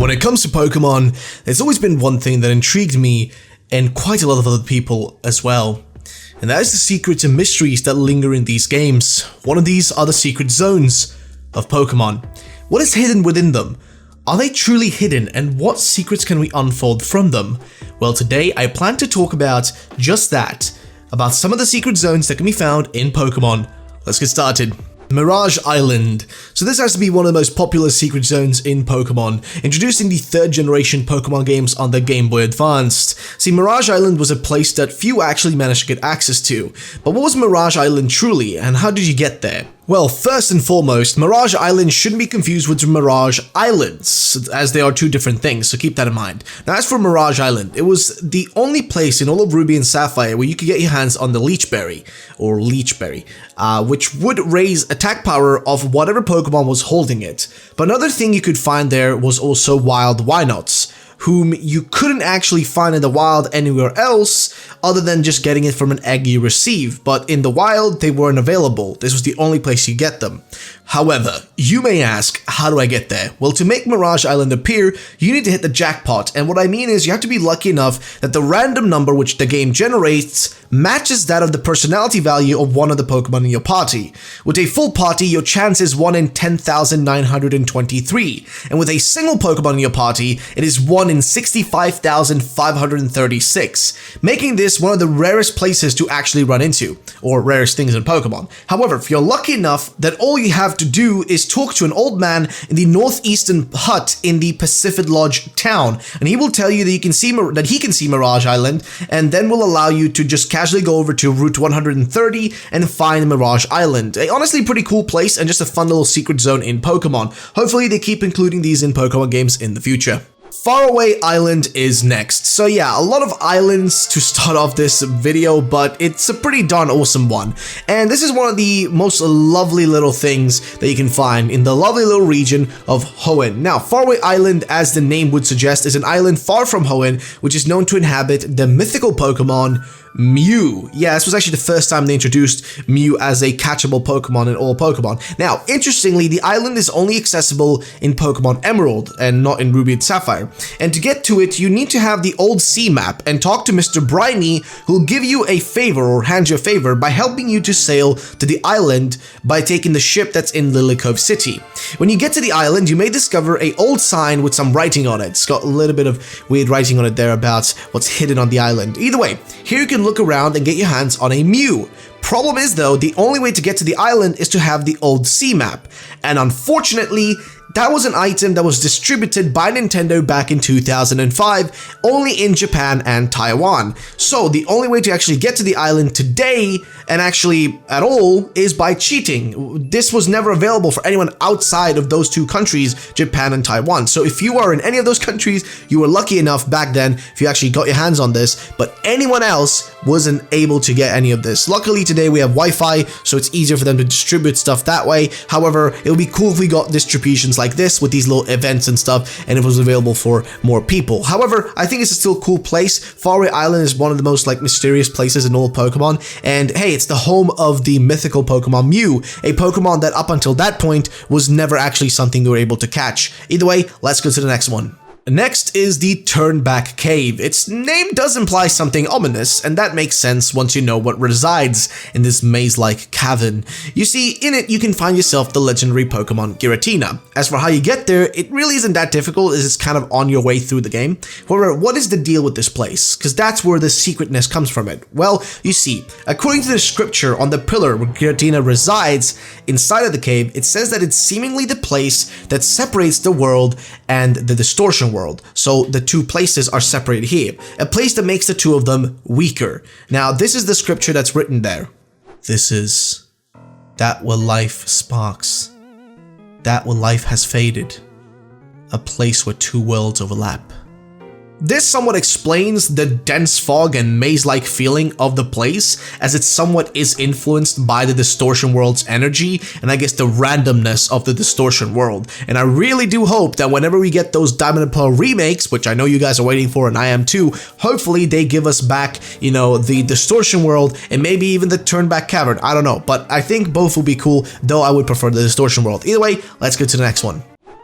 When it comes to Pokemon, there's always been one thing that intrigued me and quite a lot of other people as well. And that is the secrets and mysteries that linger in these games. One of these are the secret zones of Pokemon. What is hidden within them? Are they truly hidden, and what secrets can we unfold from them? Well, today I plan to talk about just that, about some of the secret zones that can be found in Pokemon. Let's get started. Mirage Island. So this has to be one of the most popular secret zones in Pokemon, introducing the 3rd generation Pokemon games on the Game Boy Advanced. See, Mirage Island was a place that few actually managed to get access to. But what was Mirage Island truly, and how did you get there? Well, first and foremost, Mirage Island shouldn't be confused with Mirage Islands, as they are two different things, so keep that in mind. Now, as for Mirage Island, it was the only place in all of Ruby and Sapphire where you could get your hands on the Leech Berry, which would raise attack power of whatever Pokemon was holding it. But another thing you could find there was also wild Wynots, whom you couldn't actually find in the wild anywhere else other than just getting it from an egg you receive, but in the wild they weren't available. This was the only place you get them. However, you may ask, how do I get there? Well, to make Mirage Island appear, you need to hit the jackpot, and what I mean is you have to be lucky enough that the random number which the game generates matches that of the personality value of one of the Pokemon in your party. With a full party, your chance is 1 in 10,923, and with a single Pokemon in your party, it is 1 in 65,536, making this one of the rarest places to actually run into, or rarest things in Pokemon. However, if you're lucky enough that all you have to do is talk to an old man in the northeastern hut in the Pacific Lodge town, and he will tell you that he can see Mirage Island, and then will allow you to just casually go over to Route 130 and find Mirage Island. A honestly pretty cool place and just a fun little secret zone in Pokemon. Hopefully they keep including these in Pokemon games in the future. Faraway Island is next. So yeah, a lot of islands to start off this video, but it's a pretty darn awesome one. And this is one of the most lovely little things that you can find in the lovely little region of Hoenn. Now, Faraway Island, as the name would suggest, is an island far from Hoenn, which is known to inhabit the mythical Pokemon Mailloux. Yeah, this was actually the first time they introduced Mailloux as a catchable Pokemon in all Pokemon. Now, interestingly, the island is only accessible in Pokemon Emerald and not in Ruby and Sapphire. And to get to it, you need to have the old sea map and talk to Mr. Briny, who'll give you a favor or hand you a favor by helping you to sail to the island by taking the ship that's in Lily Cove City. When you get to the island, you may discover an old sign with some writing on it. It's got a little bit of weird writing on it there about what's hidden on the island. Either way, here you can look around and get your hands on a Mailloux. Problem is though, the only way to get to the island is to have the old sea map, and unfortunately, that was an item that was distributed by Nintendo back in 2005, only in Japan and Taiwan. So the only way to actually get to the island today, and actually at all, is by cheating. This was never available for anyone outside of those two countries, Japan and Taiwan. So if you are in any of those countries, you were lucky enough back then if you actually got your hands on this, but anyone else wasn't able to get any of this. Luckily today we have Wi-Fi, so it's easier for them to distribute stuff that way. However, it would be cool if we got distributions like this with these little events and stuff, and it was available for more people. However, I think it's still a cool place. Faraway Island is one of the most mysterious places in all Pokemon, and hey, it's the home of the mythical Pokemon Mailloux, a Pokemon that up until that point was never actually something you were able to catch. Either way, let's go to the next one. Next is the Turnback Cave. Its name does imply something ominous, and that makes sense once you know what resides in this maze-like cavern. You see, in it you can find yourself the legendary Pokemon Giratina. As for how you get there, it really isn't that difficult, as it's kind of on your way through the game. However, what is the deal with this place? Because that's where the secretness comes from it. Well, you see, according to the scripture on the pillar where Giratina resides inside of the cave, it says that it's seemingly the place that separates the world and the distortion world. So the two places are separated here, a place that makes the two of them weaker. Now, this is the scripture that's written there. This is that where life sparks, that where life has faded, a place where two worlds overlap. This somewhat explains the dense fog and maze-like feeling of the place, as it somewhat is influenced by the Distortion World's energy and I guess the randomness of the Distortion World. And I really do hope that whenever we get those Diamond and Pearl remakes, which I know you guys are waiting for and I am too, hopefully they give us back, you know, the Distortion World and maybe even the Turnback Cavern. I don't know, but I think both will be cool, though I would prefer the Distortion World. Either way, let's go to the next one.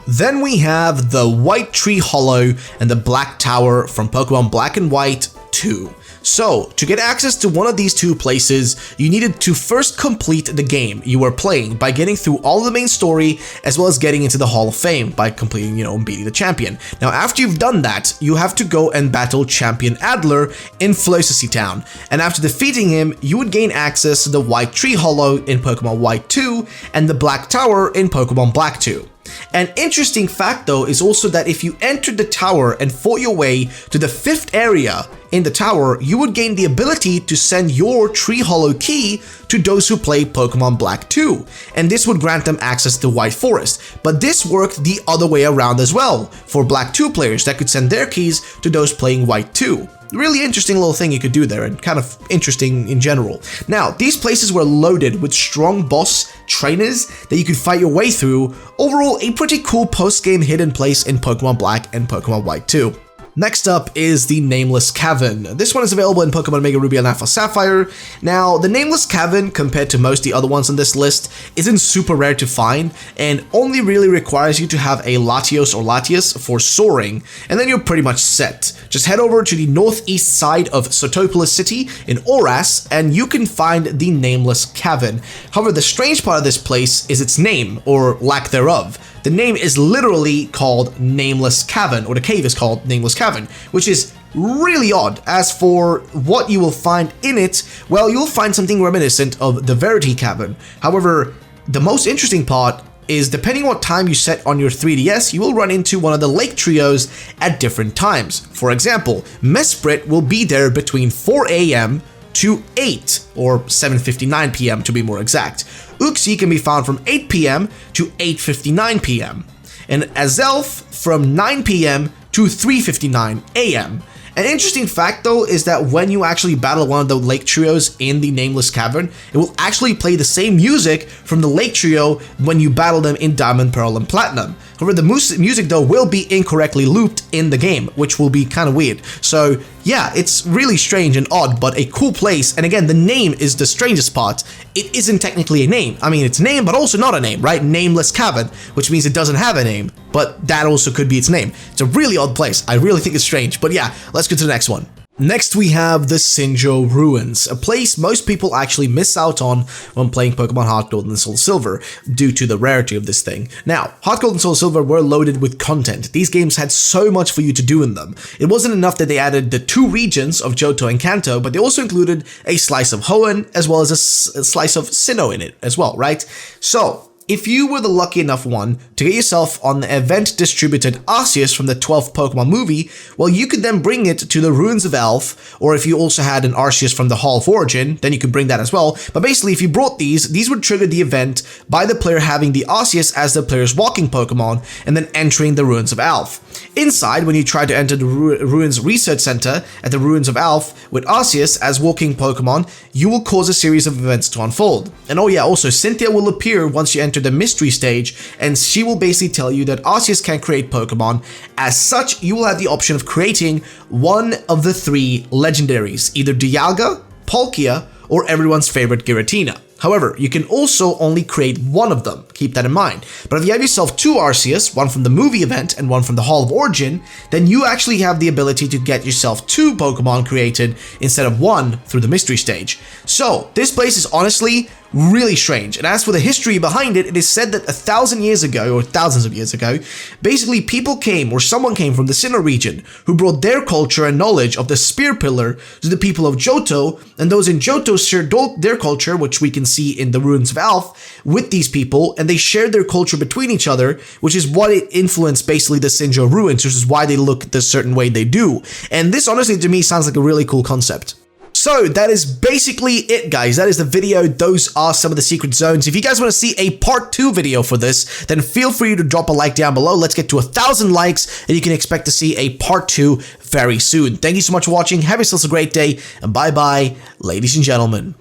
Then we have the White Tree Hollow and the Black Tower from Pokemon Black and White 2. So, to get access to one of these two places, you needed to first complete the game you were playing by getting through all of the main story, as well as getting into the Hall of Fame by completing, and beating the champion. Now, after you've done that, you have to go and battle Champion Adler in Philosophy Town, and after defeating him, you would gain access to the White Tree Hollow in Pokemon White 2 and the Black Tower in Pokemon Black 2. An interesting fact though is also that if you entered the tower and fought your way to the 5th area in the tower, you would gain the ability to send your Tree Hollow key to those who play Pokemon Black 2, and this would grant them access to White Forest. But this worked the other way around as well, for Black 2 players that could send their keys to those playing White 2. Really interesting little thing you could do there, and kind of interesting in general. Now, these places were loaded with strong boss trainers that you could fight your way through. Overall, a pretty cool post-game hidden place in Pokemon Black and Pokemon White 2. Next up is the Nameless Cavern. This one is available in Pokemon Mega Ruby and Alpha Sapphire. Now, the Nameless Cavern, compared to most of the other ones on this list, isn't super rare to find, and only really requires you to have a Latios or Latias for soaring, and then you're pretty much set. Just head over to the northeast side of Sotopolis City in Oras, and you can find the Nameless Cavern. However, the strange part of this place is its name, or lack thereof. The name is literally called Nameless Cavern, or the cave is called Nameless Cavern, which is really odd. As for what you will find in it, well, you'll find something reminiscent of the Verity Cavern. However, the most interesting part is depending on what time you set on your 3DS, you will run into one of the lake trios at different times. For example, Mesprit will be there between 4 AM to 8, or 7:59 PM to be more exact. Uxie can be found from 8 PM to 8:59 PM, and Azelf from 9 PM to 3:59 AM. An interesting fact though is that when you actually battle one of the lake trios in the Nameless Cavern, it will actually play the same music from the lake trio when you battle them in Diamond, Pearl, and Platinum. However, the music though will be incorrectly looped in the game, which will be kind of weird. So yeah, it's really strange and odd, but a cool place. And again, the name is the strangest part. It isn't technically a name. I mean, it's a name, but also not a name, right? Nameless Cavern, which means it doesn't have a name, but that also could be its name. It's a really odd place. I really think it's strange, but yeah, let's go to the next one. Next we have the Sinjo Ruins, a place most people actually miss out on when playing Pokemon Heart Gold and Soul Silver due to the rarity of this thing. Now, Heart Gold and Soul Silver were loaded with content. These games had so much for you to do in them. It wasn't enough that they added the 2 regions of Johto and Kanto, but they also included a slice of Hoenn as well as a slice of Sinnoh in it as well, right? So, if you were the lucky enough one to get yourself on the event-distributed Arceus from the 12th Pokemon movie, well, you could then bring it to the Ruins of Elf, or if you also had an Arceus from the Hall of Origin, then you could bring that as well. But basically, if you brought these would trigger the event by the player having the Arceus as the player's walking Pokemon, and then entering the Ruins of Elf. Inside, when you try to enter the Ruins Research Center at the Ruins of Elf with Arceus as walking Pokemon, you will cause a series of events to unfold. And oh yeah, also, Cynthia will appear once you enter the mystery stage, and she will basically tell you that Arceus can create Pokemon. As such, you will have the option of creating one of the 3 legendaries, either Dialga, Palkia, or everyone's favorite Giratina. However, you can also only create one of them, keep that in mind. But if you have yourself 2 Arceus, one from the movie event and one from the Hall of Origin, then you actually have the ability to get yourself 2 Pokemon created instead of 1 through the mystery stage. So, this place is honestly really strange. And as for the history behind it, it is said that 1,000 years ago, or thousands of years ago, basically people came, or someone came from the Sinnoh region, who brought their culture and knowledge of the Spear Pillar to the people of Johto, and those in Johto shared their culture, which we can see in the Ruins of Elf, with these people, and they shared their culture between each other, which is what it influenced basically the Sinjo Ruins, which is why they look the certain way they do. And this honestly to me sounds like a really cool concept. So that is basically it, guys. That is the video. Those are some of the secret zones. If you guys want to see a part 2 video for this, then feel free to drop a like down below. Let's get to 1,000 likes, and you can expect to see a part 2 very soon. Thank you so much for watching. Have yourselves a great day, and bye-bye, ladies and gentlemen.